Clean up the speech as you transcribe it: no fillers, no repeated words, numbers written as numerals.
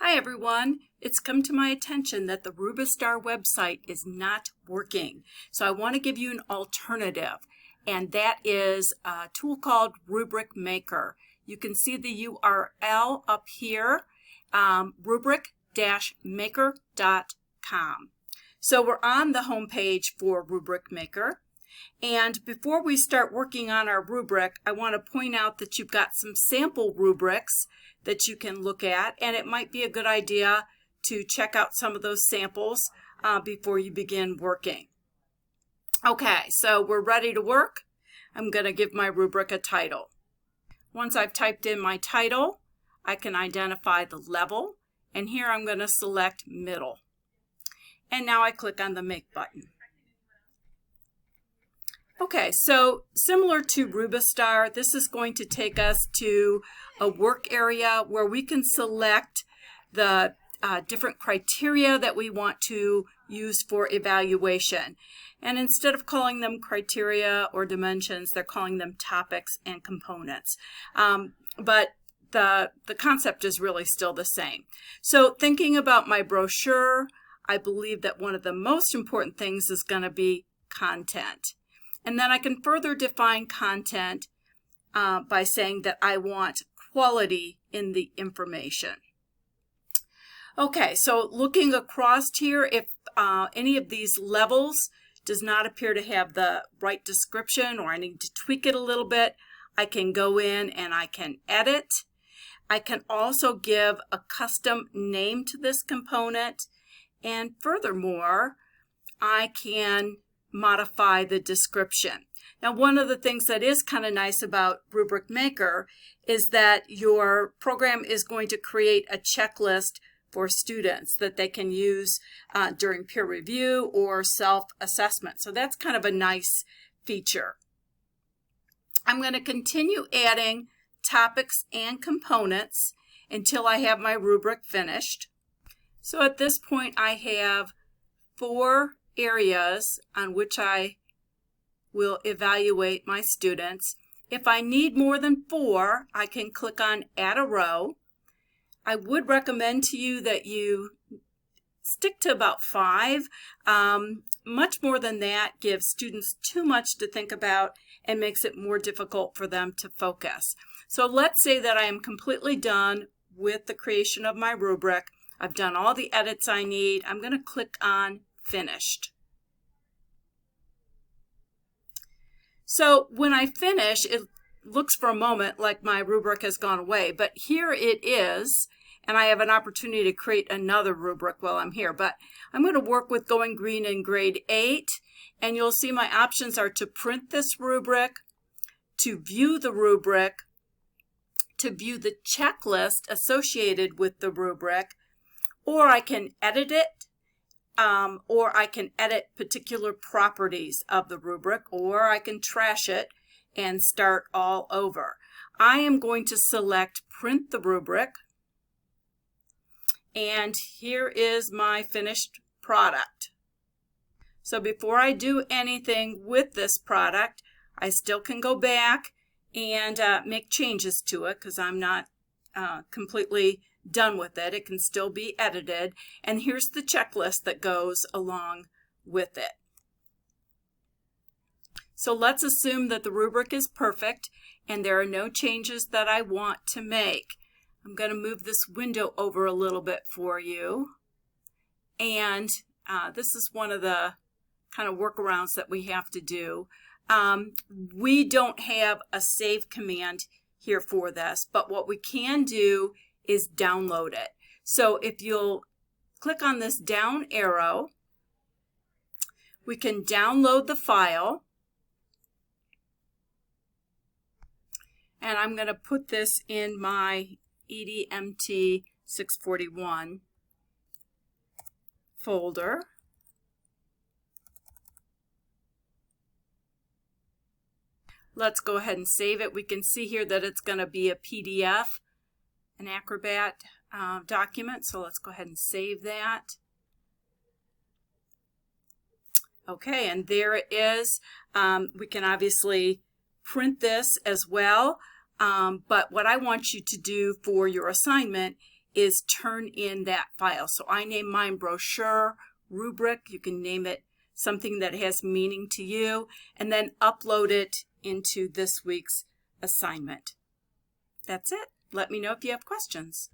Hi everyone, it's come to my attention that the Rubistar website is not working. So I want to give you an alternative, and that is a tool called Rubric Maker. You can see the URL up here, rubric-maker.com. So we're on the home page for Rubric Maker. And before we start working on our rubric, I want to point out that you've got some sample rubrics that you can look at, and it might be a good idea to check out some of those samples before you begin working. Okay, so we're ready to work. I'm going to give my rubric a title. Once I've typed in my title, I can identify the level, and here I'm going to select middle. And now I click on the Make button. Okay, so similar to Rubistar, this is going to take us to a work area where we can select the different criteria that we want to use for evaluation. And instead of calling them criteria or dimensions, they're calling them topics and components. But the concept is really still the same. So thinking about my brochure, I believe that one of the most important things is going to be content. And then I can further define content by saying that I want quality in the information. Okay, so looking across here, if any of these levels does not appear to have the right description or I need to tweak it a little bit, I can go in and I can edit. I can also give a custom name to this component, and furthermore, I can modify the description. Now, one of the things that is kind of nice about Rubric Maker is that your program is going to create a checklist for students that they can use during peer review or self-assessment. So that's kind of a nice feature. I'm going to continue adding topics and components until I have my rubric finished. So at this point, I have 4 areas on which I will evaluate my students. If I need more than 4, I can click on Add a Row. I would recommend to you that you stick to about 5. Much more than that gives students too much to think about and makes it more difficult for them to focus. So let's say that I am completely done with the creation of my rubric. I've done all the edits I need. I'm going to click on Finished. So when I finish, it looks for a moment like my rubric has gone away, but here it is, and I have an opportunity to create another rubric while I'm here. But I'm going to work with Going Green in grade 8, and you'll see my options are to print this rubric, to view the rubric, to view the checklist associated with the rubric, or I can edit it, or I can edit particular properties of the rubric, or I can trash it and start all over. I am going to select Print the Rubric, and here is my finished product. So before I do anything with this product, I still can go back and make changes to it because I'm not completely done with it. It can still be edited, and here's the checklist that goes along with it. So let's assume that the rubric is perfect and there are no changes that I want to make. I'm going to move this window over a little bit for you, and this is one of the kind of workarounds that we have to do. We don't have a save command here for this, but what we can do is download it. So if you'll click on this down arrow, we can download the file, and I'm going to put this in my EDMT 641 folder. Let's go ahead and save it. We can see here that it's going to be a PDF, an Acrobat document, so let's go ahead and save that. Okay, and there it is. We can obviously print this as well, but what I want you to do for your assignment is turn in that file. So I name mine brochure, rubric. You can name it something that has meaning to you, and then upload it into this week's assignment. That's it. Let me know if you have questions.